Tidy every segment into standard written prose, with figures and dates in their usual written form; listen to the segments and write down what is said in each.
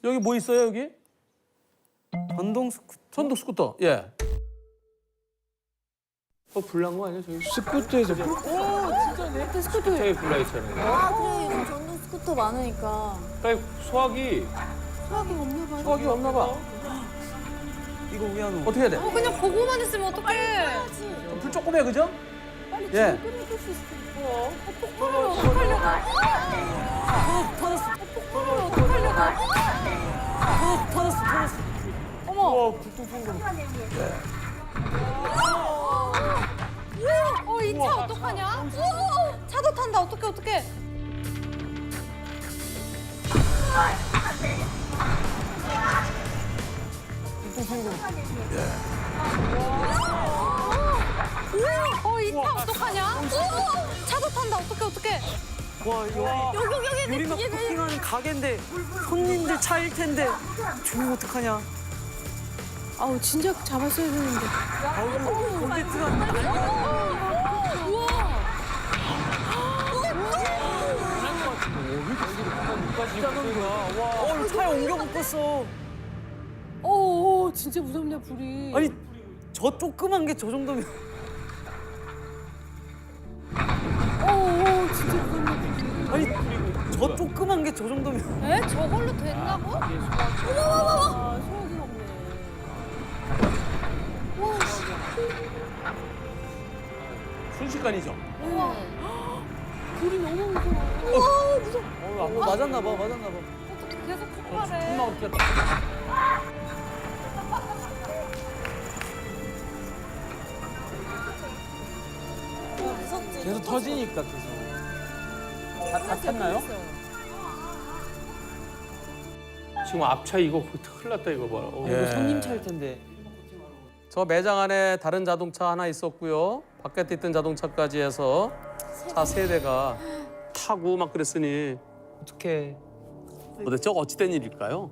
여기 뭐 있어요 여기? 전동 스쿠터. 전동 스쿠터. 예. 불난 거 아니야 저기? 스쿠터에서 그때 스쿠터. 저기 불나 있잖아요. 아 그래 요즘 전동 스쿠터 많으니까. 빨리 소화기 수학이 없나 봐. 소화기 없나 봐. 이거 위안호. 어떻게 해야 돼? 그냥 보고만 있으면 어떡해. 불 조금 해 그죠? 빨리 예. 지금 끊을 수 있을 텐데. 폭발을 어떡하려고. 터졌어. 폭발을 어떡하려고. 터졌어. 어머. 불뚝 쏜 거. 이 차 어떡하냐? 차도 탄다. 어떡해. 이 차 어떡하냐? 차도 탄다. 어떡해. 와 여기 유리막 코팅하는 가게인데 손님들 차일 텐데 주면 어떡하냐? 아우 진짜 잡았어야 되는데. 콘센트가 난리가. 차에 옮겨 묶었어. 진짜 무섭냐 불이. 아니 저 조그만 게 저 정도면. 진짜 무섭냐 불이. 아니 저 조그만 게 저 정도면. 에? 저걸로 된다고? 아 소화기가 없네. 순식간이죠. 불이 너무 무서워. 맞았나 봐. 어떻게 계속 폭발해. 엄마 어떻게? 무섭지. 계속 터지니까 계속. 다 탔나요? 지금 앞차 이거 큰일 났다 이거 봐라. 이거 손님 차일 텐데. 저 매장 안에 다른 자동차 하나 있었고요. 바깥에 있던 자동차까지 해서 차 세 대가 타고 막 그랬으니 어떻게? 도대체 어찌된 일일까요?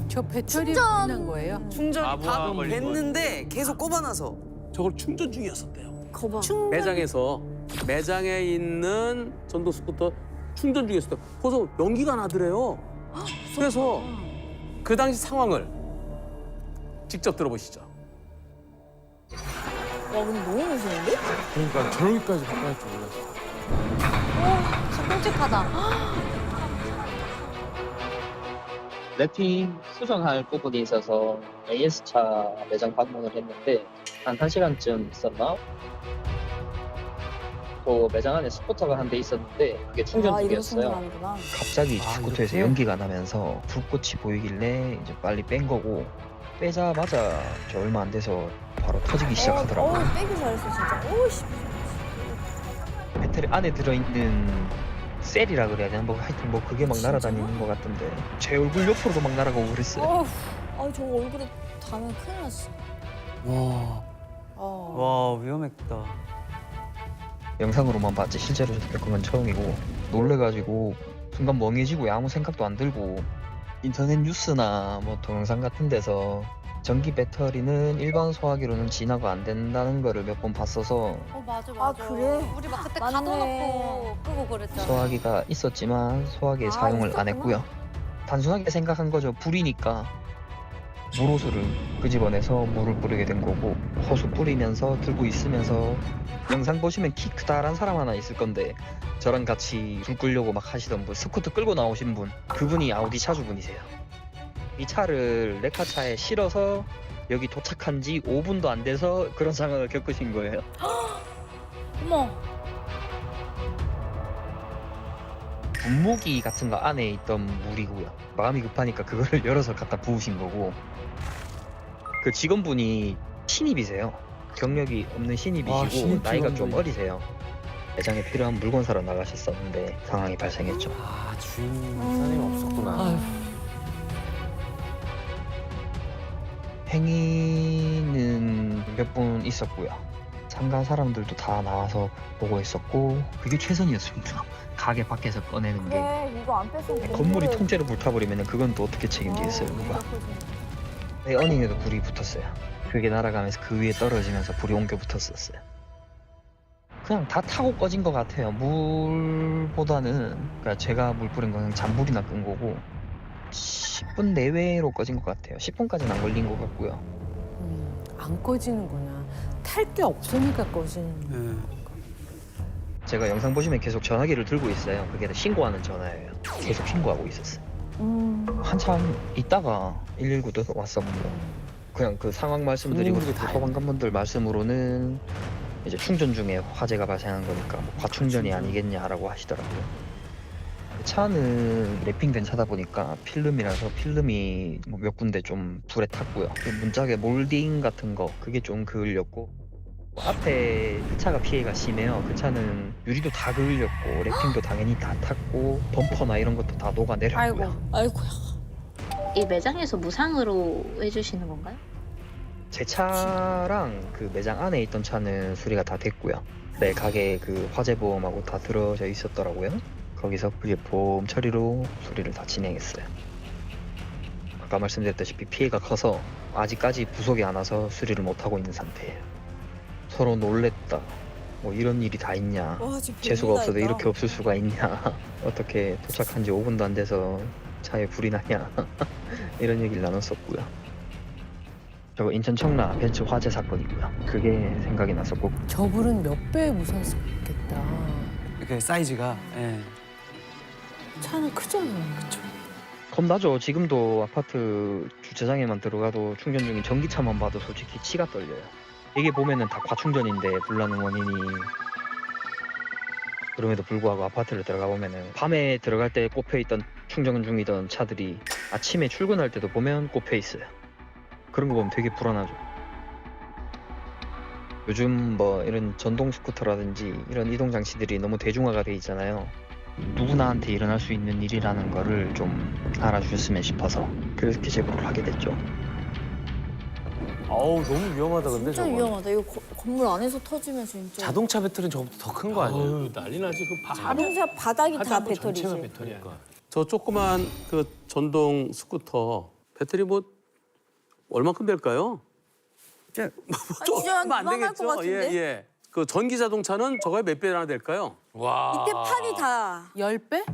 저 배터리 불난 거예요? 충전 다 아부하가 걸린 됐는데 계속 꼽아놔서. 저걸 충전 중이었었대요. 거봐. 매장에서 매장에 있는 전동 스쿠터 충전 중이었어요. 그래서 연기가 나더래요. 그래서 그 당시 상황을 직접 들어보시죠. 와 근데 너무 무서운데? 그러니까 저렇게까지 바꿔할 줄 몰랐어. 끔찍하다. 랩핑 수정할 부분이 있어서 AS차 매장 방문을 했는데 한 1시간쯤 있었나? 또 매장 안에 스쿠터가 한 대 있었는데 그게 충전 이런 중이었어요. 생각하는구나. 갑자기 스쿠터에서 이렇게? 연기가 나면서 불꽃이 보이길래 이제 빨리 뺀 거고 빼자마자 저 얼마 안 돼서 바로 터지기 시작하더라고요. 빼기 잘했어 진짜. 오씨. 배터리 안에 들어있는 셀이라 그래야 되나? 뭐 하여튼 뭐 그게 막 날아다니는 것 같던데 제 얼굴 옆으로도 막 날아가고 그랬어요. 저거 얼굴에 닿으면 큰일 났어. 와. 와 위험했다. 영상으로만 봤지 실제로 겪은 건 처음이고 놀래가지고 순간 멍해지고 아무 생각도 안 들고 인터넷 뉴스나 뭐 동영상 같은 데서 전기 배터리는 일반 소화기로는 진화가 안 된다는 거를 몇 번 봤어서 맞아. 아, 그래? 우리 막 그때 맞네. 가둬놓고 끄고 그랬잖아. 소화기가 있었지만 소화기에 사용을 안 있었구나. 했고요. 단순하게 생각한 거죠. 불이니까 물호수를 끄집어내서 물을 뿌리게 된 거고 호수 뿌리면서 들고 있으면서 영상 보시면 키 크다란 사람 하나 있을 건데 저랑 같이 불 끄려고 막 하시던 분 스쿠터 끌고 나오신 분 그분이 아우디 차주분이세요. 이 차를 레카차에 실어서 여기 도착한 지 5분도 안 돼서 그런 상황을 겪으신 거예요. 어머. 분무기 같은 거 안에 있던 물이고요. 마음이 급하니까 그거를 열어서 갖다 부으신 거고 그 직원분이 신입이세요. 경력이 없는 신입이시고 신입 나이가 좀 직원분이. 어리세요. 매장에 필요한 물건 사러 나가셨었는데 상황이 발생했죠. 아 주인 사장님 없었구나. 행위는 몇 분 있었고요. 참가 사람들도 다 나와서 보고 있었고 그게 최선이었습니다. 가게 밖에서 꺼내는 게 그래 이거 안 뺐으면 건물이 통째로 불타버리면 그건 또 어떻게 책임지겠어요 누가. 어닝에도 불이 붙었어요. 그게 날아가면서 그 위에 떨어지면서 불이 옮겨 붙었었어요. 그냥 다 타고 꺼진 것 같아요. 물보다는 그러니까 제가 물 뿌린 거는 잔불이나 끈 거고 10분 내외로 꺼진 것 같아요. 10분까지는 안 걸린 것 같고요. 안 꺼지는구나. 탈 게 없으니까 꺼지는. 제가 영상 보시면 계속 전화기를 들고 있어요. 그게 신고하는 전화예요. 계속 신고하고 있었어요. 한참 있다가 119도 왔었고 그냥 그 상황 말씀드리고 손님들이 다 소방관분들 말씀으로는 이제 충전 중에 화재가 발생한 거니까 뭐 과충전이 아니겠냐라고 하시더라고요. 차는 랩핑된 차다 보니까 필름이라서 필름이 뭐몇 군데 좀 불에 탔고요. 그 문짝에 몰딩 같은 거 그게 좀 그을렸고 앞에 그 차가 피해가 심해요. 그 차는 유리도 다 그을렸고 랩핑도 당연히 다 탔고 범퍼나 이런 것도 다 녹아내렸고요. 아이고야. 이 매장에서 무상으로 해주시는 건가요? 제 차랑 그 매장 안에 있던 차는 수리가 다 됐고요. 네, 가게 그 화재 보험하고 다 들어져 있었더라고요. 거기서 그게 보험 처리로 수리를 다 진행했어요. 아까 말씀드렸다시피 피해가 커서 아직까지 부속이 안 와서 수리를 못 하고 있는 상태예요. 서로 놀랬다. 뭐 이런 일이 다 있냐. 와, 지금 재수가 없어도 보인다, 이렇게 없을 수가 있냐. 어떻게 도착한 지 5분도 안 돼서 차에 불이 나냐. 이런 얘기를 나눴었고요. 저거 인천 청라 벤츠 화재 사건이고요. 그게 생각이 났었고 저 불은 몇 배 무서웠겠다. 그 사이즈가. 예. 차는 크잖아요. 그쵸? 겁나죠. 지금도 아파트 주차장에만 들어가도 충전 중인 전기차만 봐도 솔직히 치가 떨려요. 이게 보면은 다 과충전인데 불나는 원인이 그럼에도 불구하고 아파트를 들어가 보면은 밤에 들어갈 때 꼽혀있던 충전 중이던 차들이 아침에 출근할 때도 보면 꼽혀 있어요. 그런 거 보면 되게 불안하죠. 요즘 뭐 이런 전동 스쿠터라든지 이런 이동 장치들이 너무 대중화가 돼 있잖아요. 누구나한테 일어날 수 있는 일이라는 거를 좀 알아주셨으면 싶어서 그렇게 제보를 하게 됐죠. 아우 너무 위험하다 근데 진짜 저거. 위험하다. 이거 건물 안에서 터지면 진짜. 자동차 배터리는 저거보다 더 큰 거 아니에요? 아유, 난리 나지. 그 자동차 바닥이 다 배터리지. 전체가 배터리니까. 저 조그만 그 전동 스쿠터 배터리 뭐 얼마큼 될까요? 아니, 이제 한 안 이만할 것 되겠죠. 같은데? 예. 그 전기 자동차는 저거에 몇 배나 될까요? 와. 밑에 판이 다 10배?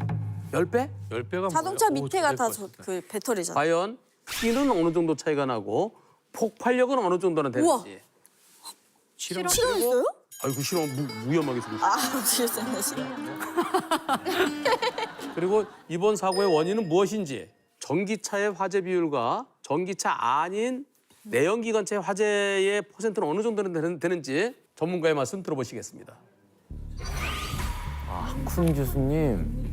10배? 10배가 자동차 밑에가 다 그 배터리잖아. 과연 키는 어느 정도 차이가 나고 폭발력은 어느 정도나 우와. 되는지. 실험했어요? 아이고 실험 무위험하게 쓰고 있어. 아, 실험했네, 실험. 그리고 이번 사고의 원인은 무엇인지 전기차의 화재 비율과 전기차 아닌 내연기관차의 화재의 퍼센트는 어느 정도는 되는지 전문가의 말씀 들어보시겠습니다. 아, 쿤 교수님.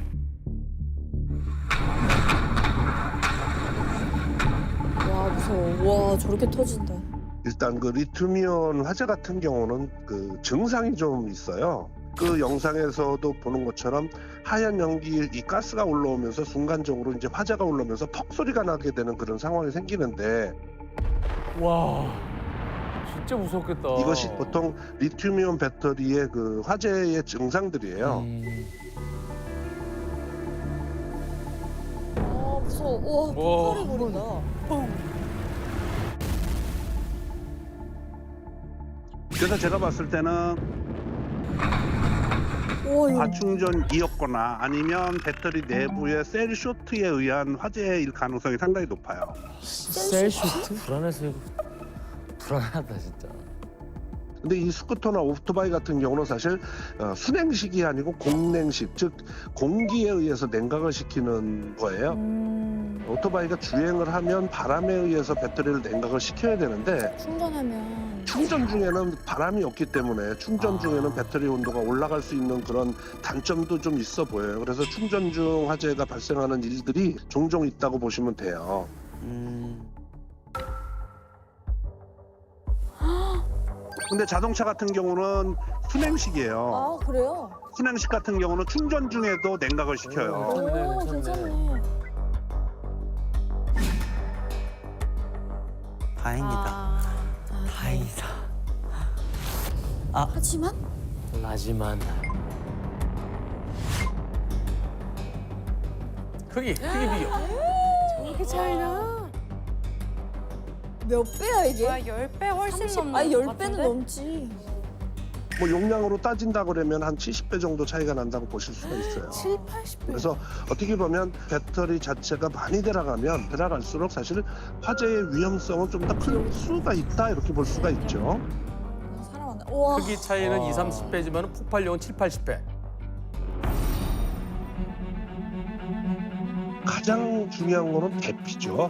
와, 무서워. 와, 저렇게 터진다. 일단 그 리튬이온 화재 같은 경우는 그 증상이 좀 있어요. 그 영상에서도 보는 것처럼 하얀 연기, 이 가스가 올라오면서 순간적으로 이제 화재가 올라오면서 퍽 소리가 나게 되는 그런 상황이 생기는데 와. 진짜 무섭겠다. 이것이 보통 리튬이온 배터리의 그 화재의 증상들이에요. 아, 무서워. 와, 소리 거린다. 그래서 제가 봤을 때는 와, 이거 과충전이었거나 아니면 배터리 내부의 셀 쇼트에 의한 화재일 가능성이 상당히 높아요. 셀슈트? 불안해서 이거 불안하다 진짜. 근데 이 스쿠터나 오토바이 같은 경우는 사실 순행식이 아니고 공냉식, 즉 공기에 의해서 냉각을 시키는 거예요. 오토바이가 주행을 하면 바람에 의해서 배터리를 냉각을 시켜야 되는데 충전하면 충전 중에는 바람이 없기 때문에 충전 중에는 배터리 온도가 올라갈 수 있는 그런 단점도 좀 있어 보여요. 그래서 충전 중 화재가 발생하는 일들이 종종 있다고 보시면 돼요. 근데 자동차 같은 경우는 순행식이에요. 아, 그래요? 순행식 같은 경우는 충전 중에도 냉각을 시켜요. 오, 괜찮네. 다행이다. 다행이다. 하지만 하지만 크기 비교. 이렇게 차이나? 몇 배야, 이게? 와 10배 훨씬 넘는 아니, 것 10배는 같은데? 넘지. 뭐 용량으로 따진다 그러면 한 70배 정도 차이가 난다고 보실 수가 있어요. 80배. 그래서 어떻게 보면 배터리 자체가 많이 들어갈수록 사실 화재의 위험성은 좀 더 클 수가 있다 이렇게 볼 수가 있죠. 살아왔네. 우와. 크기 차이는 20, 30배지만 폭발력은 7, 80배. 가장 중요한 거는 대피죠.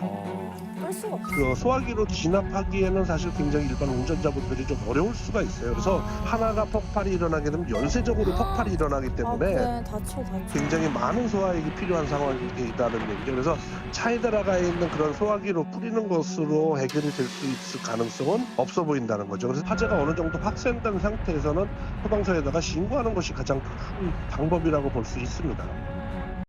끌 수가 없어. 그 소화기로 진압하기에는 사실 굉장히 일반 운전자분들이 좀 어려울 수가 있어요. 그래서 하나가 폭발이 일어나게 되면 연쇄적으로 폭발이 일어나기 때문에 그래. 다쳐. 굉장히 많은 소화액이 필요한 상황이라는 얘기죠. 그래서 차에 들어가 있는 그런 소화기로 뿌리는 것으로 해결이 될 수 있을 가능성은 없어 보인다는 거죠. 그래서 화재가 어느 정도 확산된 상태에서는 소방서에다가 신고하는 것이 가장 큰 방법이라고 볼 수 있습니다.